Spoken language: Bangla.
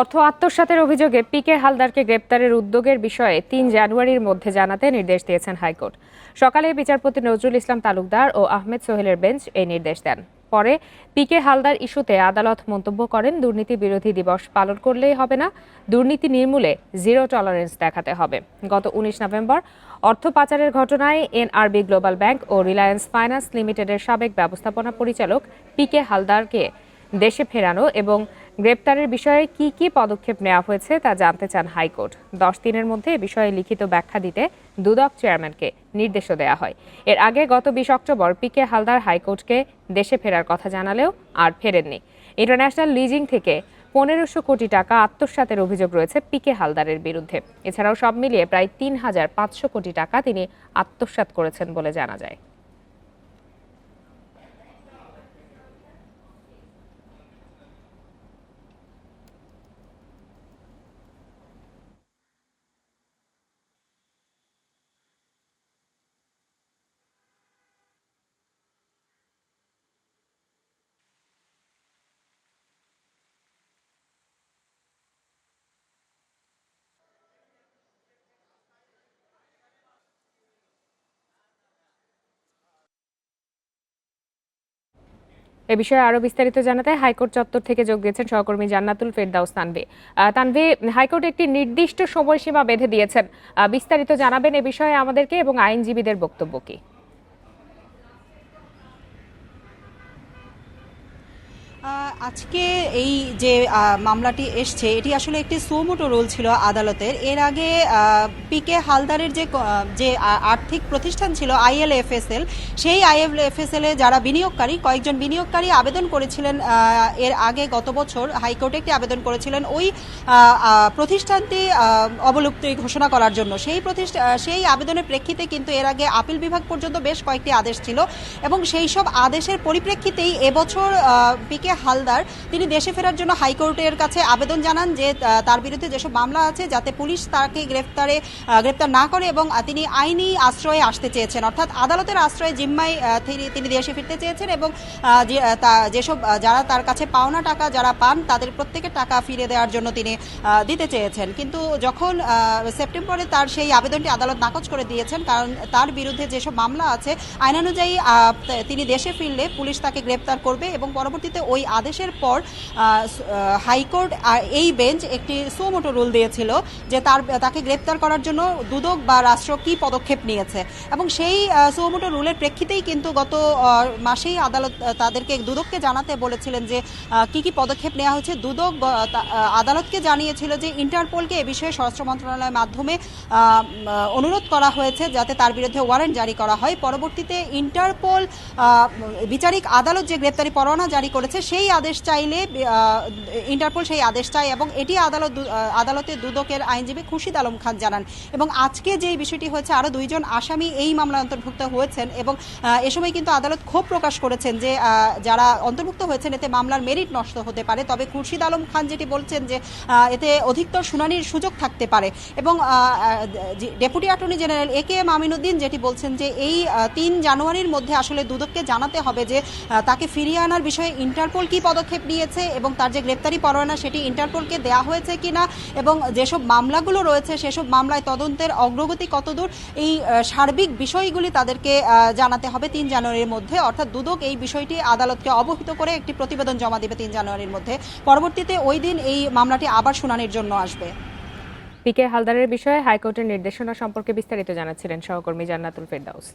অর্থ আত্মসাতের অভিযোগে পিকে হালদারকে গ্রেপ্তারের উদ্যোগের বিষয়ে ৩ জানুয়ারির মধ্যে জানাতে নির্দেশ দিয়েছেন হাইকোর্ট। সকালে বিচারপতি নজরুল ইসলাম তালুকদার ও আহমেদ সোহেলের বেঞ্চ এই নির্দেশ দেন। পরে পিকে হালদার ইস্যুতে আদালত মন্তব্য করেন, দুর্নীতি বিরোধী দিবস পালন করলেই হবে না, দুর্নীতি নির্মূলে জিরো টলারেন্স দেখাতে হবে। গত ১৯ নভেম্বর অর্থ পাচারের ঘটনায় এনআরবি গ্লোবাল ব্যাংক ও রিলায়েন্স ফাইন্যান্স লিমিটেডের সাবেক ব্যবস্থাপনা পরিচালক পিকে হালদারকে দেশে ফেরানো এবং গ্রেপ্তারের বিষয়ে কি কি পদক্ষেপ নেওয়া হয়েছে তা জানতে চান হাইকোর্ট। ১০ দিনের মধ্যে এ বিষয়ে লিখিত ব্যাখ্যা দিতে দুদক চেয়ারম্যানকে নির্দেশও দেওয়া হয়। এর আগে গত ২০ অক্টোবর পিকে হালদার হাইকোর্টকে দেশে ফেরার কথা জানালেও আর ফেরেননি। ইন্টারন্যাশনাল লিজিং থেকে ১৫০০ কোটি টাকা আত্মসাতের অভিযোগ রয়েছে পিকে হালদারের বিরুদ্ধে। এছাড়াও সব মিলিয়ে প্রায় ৩,৫০০ কোটি টাকা তিনি আত্মসাৎ করেছেন বলে জানা যায়। এ বিষয়ে আরো বিস্তারিত জানাতে হাইকোর্ট চত্বর থেকে যোগ দিয়েছেন সহকর্মী জান্নাতুল ফেরদাউস তানভী। তানভী, হাইকোর্ট একটি নির্দিষ্ট সময়সীমা বেঁধে দিয়েছেন, বিস্তারিত জানাবেন এ বিষয়ে আমাদেরকে এবং আইনজীবীদের বক্তব্য কি? আজকে এই যে মামলাটি এসছে এটি আসলে একটি সুমোটো রুল ছিল আদালতের। এর আগে পিকে হালদারের যে আর্থিক প্রতিষ্ঠান ছিল আইএলএফএসএল, সেই আইএলএফএসএল এ যারা বিনিয়োগকারী, কয়েকজন বিনিয়োগকারী আবেদন করেছিলেন এর আগে গত বছর হাইকোর্টে একটি আবেদন করেছিলেন ওই প্রতিষ্ঠানটি অবলুপ্তি ঘোষণা করার জন্য। সেই আবেদনের প্রেক্ষিতে কিন্তু এর আগে আপিল বিভাগ পর্যন্ত বেশ কয়েকটি আদেশ ছিল এবং সেই সব আদেশের পরিপ্রেক্ষিতেই এবছর পিকে হালদার তিনি দেশে ফেরার জন্য হাইকোর্টের কাছে আবেদন জানান যে তার বিরুদ্ধে যেসব মামলা আছে যাতে পুলিশ তাকে গ্রেপ্তার না করে এবং তিনি আইনি আশ্রয়ে আসতে চেয়েছেন, অর্থাৎ আদালতের আশ্রয়ে জিম্মায় তিনি দেশে ফিরতে চেয়েছেন এবং যেসব যারা তার কাছে পাওনা টাকা যারা পান তাদের প্রত্যেকের টাকা ফিরে দেওয়ার জন্য তিনি দিতে চেয়েছেন। কিন্তু যখন সেপ্টেম্বরে তার সেই আবেদনটি আদালত নাকচ করে দিয়েছেন, কারণ তার বিরুদ্ধে যেসব মামলা আছে আইনানুযায়ী তিনি দেশে ফিরলে পুলিশ তাকে গ্রেপ্তার করবে এবং পরবর্তীতে ওই আদেশের পর হাইকোর্ট এই বেঞ্চ একটি সুমোটো রুল দিয়েছিল যে তাকে গ্রেপ্তার করার জন্য দুদক বা রাষ্ট্র কি পদক্ষেপ নিয়েছে এবং সেই সুমোটো রুলের প্রেক্ষিতেই কিন্তু গত মাসেই আদালত তাদেরকে দুদককে জানাতে বলেছিলেন যে কি কি পদক্ষেপ নেওয়া হয়েছে। দুদক আদালতকে জানিয়েছিল যে ইন্টারপোলকে এ বিষয়ে স্বরাষ্ট্র মন্ত্রণালয়ের মাধ্যমে অনুরোধ করা হয়েছে যাতে তার বিরুদ্ধে ওয়ারেন্ট জারি করা হয়। পরবর্তীতে ইন্টারপোল বিচারিক আদালত যে গ্রেপ্তারি পরোয়ানা জারি করেছে সেই আদেশ চাইলে ইন্টারপোল সেই আদেশ চায় এবং এটি আদালতে দুদকের আইনজীবী খুরশিদ আলম খান জানান। এবং আজকে যে বিষয়টি হয়েছে আরও 2 জন আসামি এই মামলায় অন্তর্ভুক্ত হয়েছেন এবং এ সময় কিন্তু আদালত ক্ষোভ প্রকাশ করেছেন যে যারা অন্তর্ভুক্ত হয়েছেন এতে মামলার মেরিট নষ্ট হতে পারে। তবে খুরশিদ আলম খান যেটি বলছেন যে এতে অধিকতর শুনানির সুযোগ থাকতে পারে এবং deputy attorney general AKM Aminuddin যেটি বলছেন যে এই ৩ জানুয়ারির মধ্যে আসলে দুদককে জানাতে হবে যে তাকে ফিরিয়ে আনার বিষয়ে ইন্টারপোল কি পদক্ষেপ নিয়েছে এবং তার যে গ্রেপ্তারি পরোয়ানা সেটি ইন্টারপোলকে দেওয়া হয়েছে কিনা এবং যেসব মামলাগুলো রয়েছে সেসব মামলায় তদন্তের অগ্রগতি কতদূর, এই সার্বিক বিষয়গুলি তাদেরকে জানাতে হবে ৩ জানুয়ারির মধ্যে। অর্থাৎ দুদক এই বিষয়টি আদালতকে অবহিত করে একটি প্রতিবেদন জমা দেবে ৩ জানুয়ারির মধ্যে। পরবর্তীতে ওই দিন এই মামলাটি আবার শুনানির জন্য আসবে। পিকে হালদারের বিষয়ে হাইকোর্টের নির্দেশনা সম্পর্কে বিস্তারিত জানাচ্ছিলেন সহকর্মী জান্নাতুল ফেরদাউস।